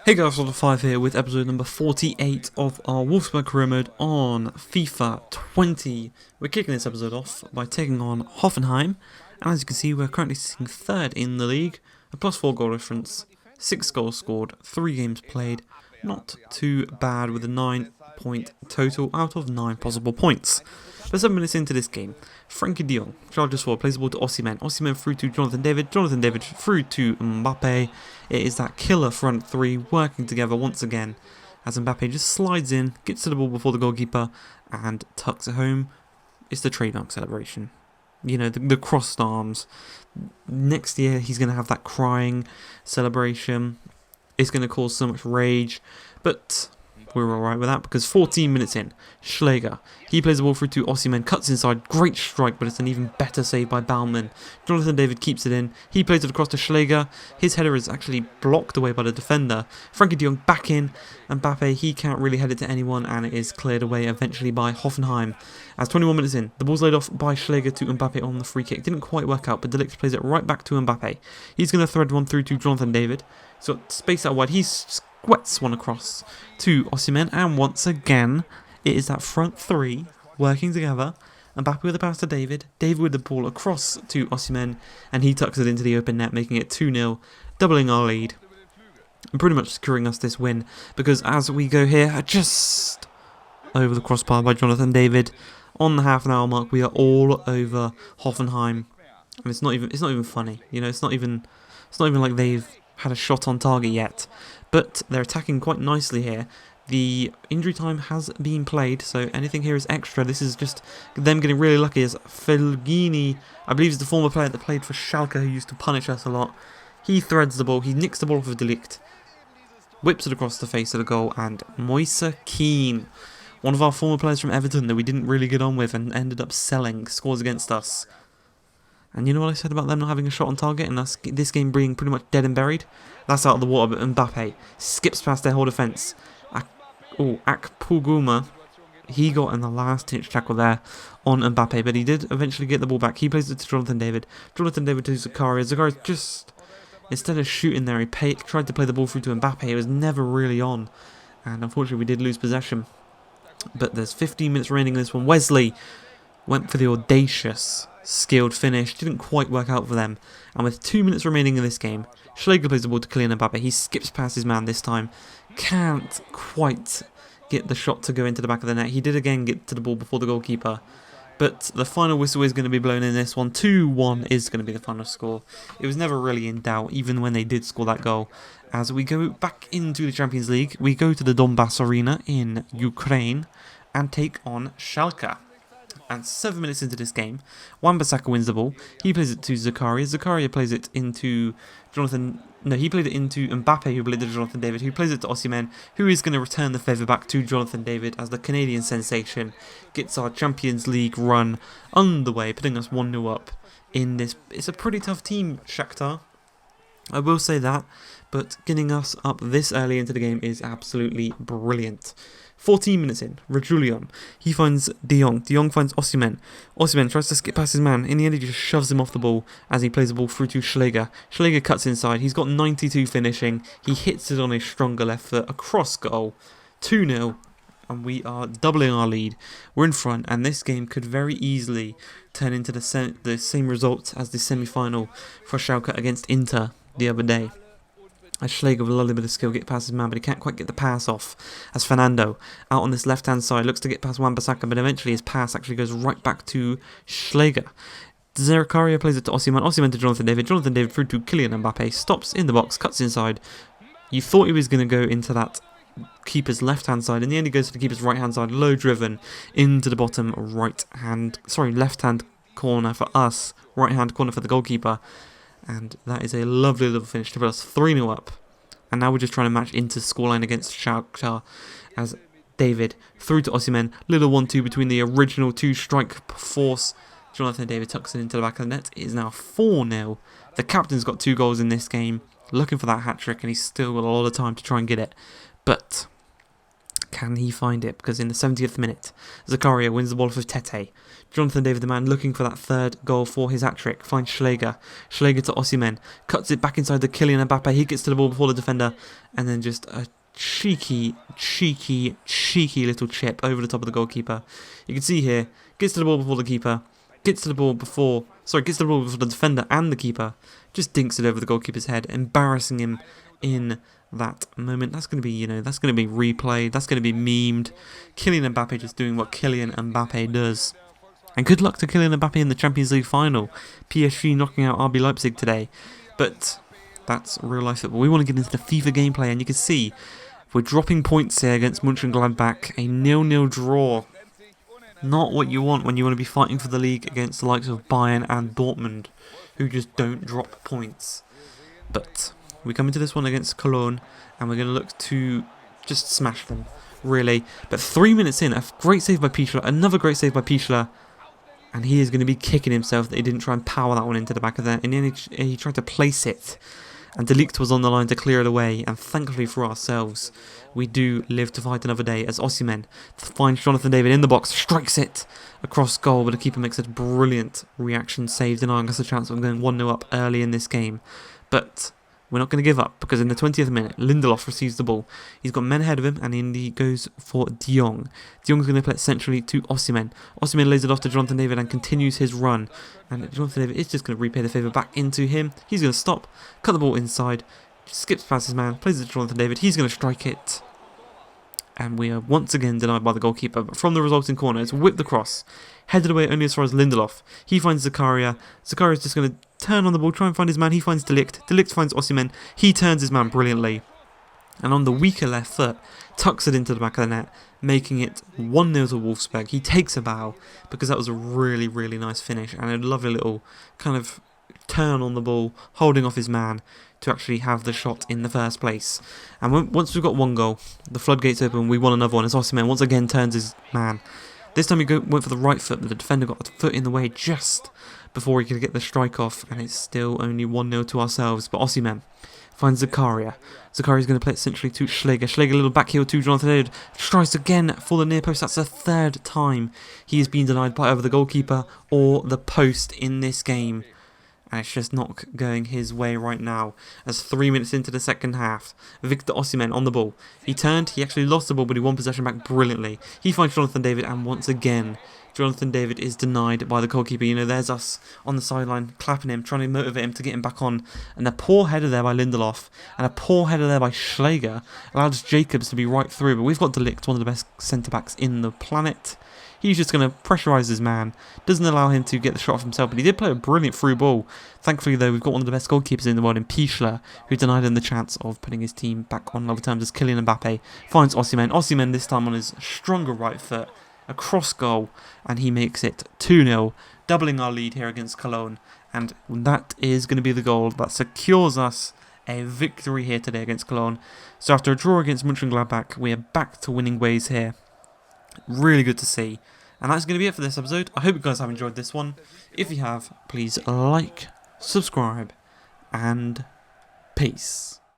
Hey guys, Solid5 here with episode number 48 of our Wolfsburg career mode on FIFA 20. We're kicking this episode off by taking on Hoffenheim, and as you can see we're currently sitting third in the league, a +4 goal difference, 6 goals scored, 3 games played, not too bad with a 9-point total out of 9 possible points. But 7 minutes into this game, Frankie de Jong charges forward, plays the ball to Osimhen, Osimhen through to Jonathan David, Jonathan David through to MBAPPE. It is that killer front three working together once again as MBAPPE just slides in, gets to the ball before the goalkeeper and tucks it home. It's the trademark celebration. You know, the crossed arms. Next year he's going to have that crying celebration. It's going to cause so much rage, but we're alright with that because 14 minutes in, Schläger, he plays the ball through to Osimhen, cuts inside, great strike, but it's an even better save by Baumann. Jonathan David keeps it in, he plays it across to Schläger, his header is actually blocked away by the defender. Frankie de Jong back in, and MBAPPE, he can't really head it to anyone, and it is cleared away eventually by Hoffenheim. As 21 minutes in, the ball's laid off by Schläger to MBAPPE on the free kick. Didn't quite work out, but De Ligt plays it right back to MBAPPE. He's going to thread one through to Jonathan David. So space out wide, he squirts one across to Osimhen, and once again, it is that front three working together. MBAPPE with the pass to David, David with the ball across to Osimhen, and he tucks it into the open net, making it 2-0, doubling our lead, and pretty much securing us this win, because as we go here, just over the crossbar by Jonathan David, on the half an hour mark, we are all over Hoffenheim, and it's not even funny, you know, it's not even like they've had a shot on target yet, but they're attacking quite nicely here. The injury time has been played, so anything here is extra. This is just them getting really lucky as Felgini, I believe is the former player that played for Schalke who used to punish us a lot. He threads the ball, he nicks the ball off of De Ligt, whips it across the face of the goal, and Moise Kean, one of our former players from Everton that we didn't really get on with and ended up selling, scores against us. And you know what I said about them not having a shot on target and us, this game being pretty much dead and buried? That's out of the water, but MBAPPE skips past their whole defence. Akpoguma, he got in the last-ditch tackle there on MBAPPE, but he did eventually get the ball back. He plays it to Jonathan David. Jonathan David to Zakaria. Zakaria just, instead of shooting there, he tried to play the ball through to MBAPPE. It was never really on, and unfortunately we did lose possession. But there's 15 minutes remaining in this one. Wesley went for the audacious skilled finish, didn't quite work out for them, and with 2 minutes remaining in this game, Schläger plays the ball to KYLIAN MBAPPE. He skips past his man this time, can't quite get the shot to go into the back of the net. He did again get to the ball before the goalkeeper, but the final whistle is going to be blown in this one. 2-1 is going to be the final score. It was never really in doubt, even when they did score that goal. As we go back into the Champions League, we go to the Donbass Arena in Ukraine and take on Schalke. And 7 minutes into this game, Wan-Bissaka wins the ball. He plays it to Zakaria. Zakaria plays it into he played it into MBAPPE, who played it to Jonathan David, who plays it to Osimhen, who is going to return the favour back to Jonathan David as the Canadian sensation gets our Champions League run underway, putting us 1-0 up in this. It's a pretty tough team, Shakhtar, I will say that, but getting us up this early into the game is absolutely brilliant. 14 minutes in, Regulion, he finds de Jong. De Jong finds Osimhen. Osimhen tries to skip past his man. In the end, he just shoves him off the ball as he plays the ball through to Schläger. Schläger cuts inside. He's got 92 finishing. He hits it on his stronger left foot across goal. 2-0, and we are doubling our lead. We're in front, and this game could very easily turn into the same result as the semi-final for Schalke against Inter the other day. As Schläger with a lovely bit of skill get past his man, but he can't quite get the pass off. As Fernando, out on this left-hand side, looks to get past Wan-Bissaka, but eventually his pass actually goes right back to Schläger. Zakaria plays it to Osimhen, Osimhen to Jonathan David, Jonathan David through to KYLIAN MBAPPE, stops in the box, cuts inside. You thought he was going to go into that keeper's left-hand side, in the end he goes to the keeper's right-hand side, low-driven into the bottom left-hand corner for us, right-hand corner for the goalkeeper. And that is a lovely little finish to put us 3-0 up. And now we're just trying to match Inter's scoreline against Shakhtar as David through to Osimhen. Little 1-2 between the original two-strike force. Jonathan David tucks it into the back of the net. It is now 4-0. The captain's got 2 goals in this game. Looking for that hat-trick, and he's still got a lot of time to try and get it. But can he find it? Because in the 70th minute, Zakaria wins the ball off of Tete. Jonathan David, the man looking for that third goal for his hat-trick, finds Schläger. Schläger to Osimhen, cuts it back inside the KYLIAN MBAPPE. He gets to the ball before the defender, and then just a cheeky little chip over the top of the goalkeeper. You can see here, gets to the ball before the keeper, gets to the ball before the defender and the keeper, just dinks it over the goalkeeper's head, embarrassing him in that moment. That's going to be, that's going to be replayed, that's going to be memed. Kylian Mbappe just doing what Kylian Mbappe does. And good luck to Kylian Mbappe in the Champions League final. PSG knocking out RB Leipzig today. But that's real life football. We want to get into the FIFA gameplay, and you can see we're dropping points here against Mönchengladbach. A 0-0 draw. Not what you want when you want to be fighting for the league against the likes of Bayern and Dortmund, who just don't drop points. But we come into this one against Cologne, and we're going to look to just smash them, really. But 3 minutes in, a great save by Pichler, another great save by Pichler, and he is going to be kicking himself that he didn't try and power that one into the back of there. And then he tried to place it, and De Ligt was on the line to clear it away. And thankfully for ourselves, we do live to fight another day, as Osimhen finds Jonathan David in the box, strikes it across goal, but the keeper makes a brilliant reaction save, denying us a chance of going 1-0 up early in this game. But we're not going to give up, because in the 20th minute, Lindelof receives the ball. He's got men ahead of him, and he goes for De Jong. De Jong's going to play it centrally to Osimhen. Osimhen lays it off to Jonathan David and continues his run. And Jonathan David is just going to repay the favour back into him. He's going to stop, cut the ball inside, skips past his man, plays it to Jonathan David. He's going to strike it. And we are once again denied by the goalkeeper. But from the resulting corner, it's whipped the cross, headed away only as far as Lindelof. He finds Zakaria. Zakaria's just going to turn on the ball, try and find his man. He finds De Ligt. De Ligt finds Osimhen. He turns his man brilliantly, and on the weaker left foot, tucks it into the back of the net, making it 1-0 to Wolfsburg. He takes a bow, because that was a really nice finish, and a lovely little kind of turn on the ball, holding off his man to actually have the shot in the first place. And once we've got one goal, the floodgates open, we want another one, as Osimhen once again turns his man. This time he went for the right foot, but the defender got the foot in the way just before he could get the strike off, and it's still only 1-0 to ourselves. But Osimhen finds Zakaria. Zakaria's going to play it centrally to Schläger. Schläger a little back heel to Jonathan David. Tries again for the near post. That's the third time he has been denied by either the goalkeeper or the post in this game. And it's just not going his way right now. As 3 minutes into the second half, Victor Osimhen on the ball. He turned, he actually lost the ball, but he won possession back brilliantly. He finds Jonathan David, and once again, Jonathan David is denied by the goalkeeper. There's us on the sideline, clapping him, trying to motivate him to get him back on. And a poor header there by Lindelof, and a poor header there by Schläger allows Jacobs to be right through. But we've got De Ligt, one of the best centre-backs in the planet. He's just going to pressurise his man. Doesn't allow him to get the shot off himself, but he did play a brilliant through ball. Thankfully, though, we've got one of the best goalkeepers in the world in Pichler, who denied him the chance of putting his team back on level terms, as Kylian Mbappe finds Osimhen. Osimhen this time on his stronger right foot, a cross goal, and he makes it 2-0, doubling our lead here against Cologne. And that is going to be the goal that secures us a victory here today against Cologne. So after a draw against Mönchengladbach, we are back to winning ways here. Really good to see. And that's going to be it for this episode. I hope you guys have enjoyed this one. If you have, please like, subscribe, and peace.